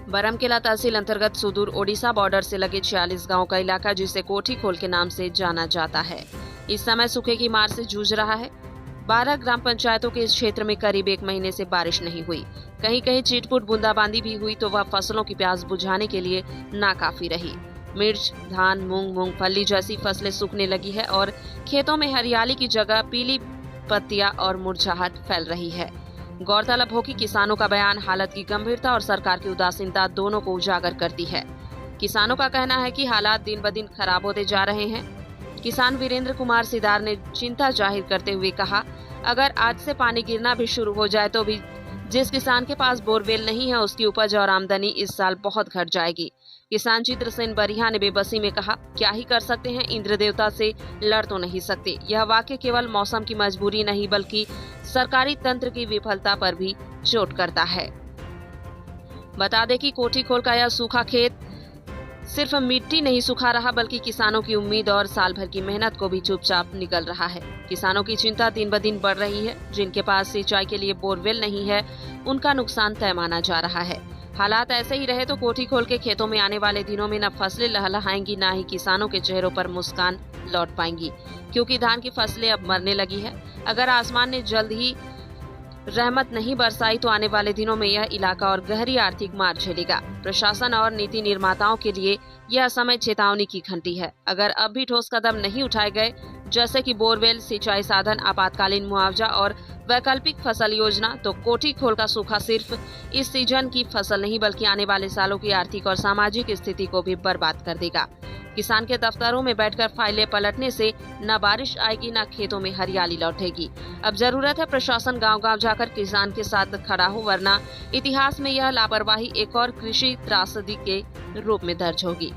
बरमकेला तहसील अंतर्गत सुदूर ओडिशा बॉर्डर से लगे 46 गांव का इलाका, जिसे कोठी खोल के नाम से जाना जाता है, इस समय सूखे की मार से जूझ रहा है। 12 ग्राम पंचायतों के इस क्षेत्र में करीब 1 महीने से बारिश नहीं हुई। कहीं कहीं चीटपुट बूंदाबांदी भी हुई तो वह फसलों की प्यास बुझाने के लिए नाकाफी रही। मिर्च, धान, मूंग, मूंगफली जैसी फसलें सूखने लगी है और खेतों में हरियाली की जगह पीली पत्तियां और मुरझाहट फैल रही है। गौरतलब हो कि किसानों का बयान हालत की गंभीरता और सरकार की उदासीनता दोनों को उजागर करती है। किसानों का कहना है कि हालात दिन ब दिन खराब होते जा रहे हैं। किसान वीरेंद्र कुमार सिदार ने चिंता जाहिर करते हुए कहा, अगर आज से पानी गिरना भी शुरू हो जाए तो भी जिस किसान के पास बोरवेल नहीं है उसकी उपज और आमदनी इस साल बहुत घट जाएगी। किसान चित्रसेन बरिहा ने बेबसी में कहा, क्या ही कर सकते हैं, इंद्र देवता से लड़ तो नहीं सकते। यह वाक्य केवल मौसम की मजबूरी नहीं बल्कि सरकारी तंत्र की विफलता पर भी चोट करता है। बता दें कि कोठी खोल का यह सूखा खेत सिर्फ मिट्टी नहीं सुखा रहा बल्कि किसानों की उम्मीद और साल भर की मेहनत को भी चुपचाप निगल रहा है। किसानों की चिंता दिन ब दिन बढ़ रही है। जिनके पास सिंचाई के लिए बोरवेल नहीं है उनका नुकसान तय माना जा रहा है। हालात ऐसे ही रहे तो कोठी खोल के खेतों में आने वाले दिनों में न फसलें लहलहाएंगी, न ही किसानों के चेहरों पर मुस्कान लौट पाएंगी, क्योंकि धान की फसलें अब मरने लगी है। अगर आसमान ने जल्द ही रहमत नहीं बरसाई तो आने वाले दिनों में यह इलाका और गहरी आर्थिक मार झेलेगा। प्रशासन और नीति निर्माताओं के लिए यह समय चेतावनी की घंटी है। अगर अब भी ठोस कदम नहीं उठाए गए, जैसे कि बोरवेल, सिंचाई साधन, आपातकालीन मुआवजा और वैकल्पिक फसल योजना, तो कोठी खोल का सूखा सिर्फ इस सीजन की फसल नहीं बल्कि आने वाले सालों की आर्थिक और सामाजिक स्थिति को भी बर्बाद कर देगा। किसान के दफ्तरों में बैठकर फाइलें पलटने से न बारिश आएगी न खेतों में हरियाली लौटेगी। अब जरूरत है प्रशासन गांव-गांव जाकर किसान के साथ खड़ा हो, वरना इतिहास में यह लापरवाही एक और कृषि त्रासदी के रूप में दर्ज होगी।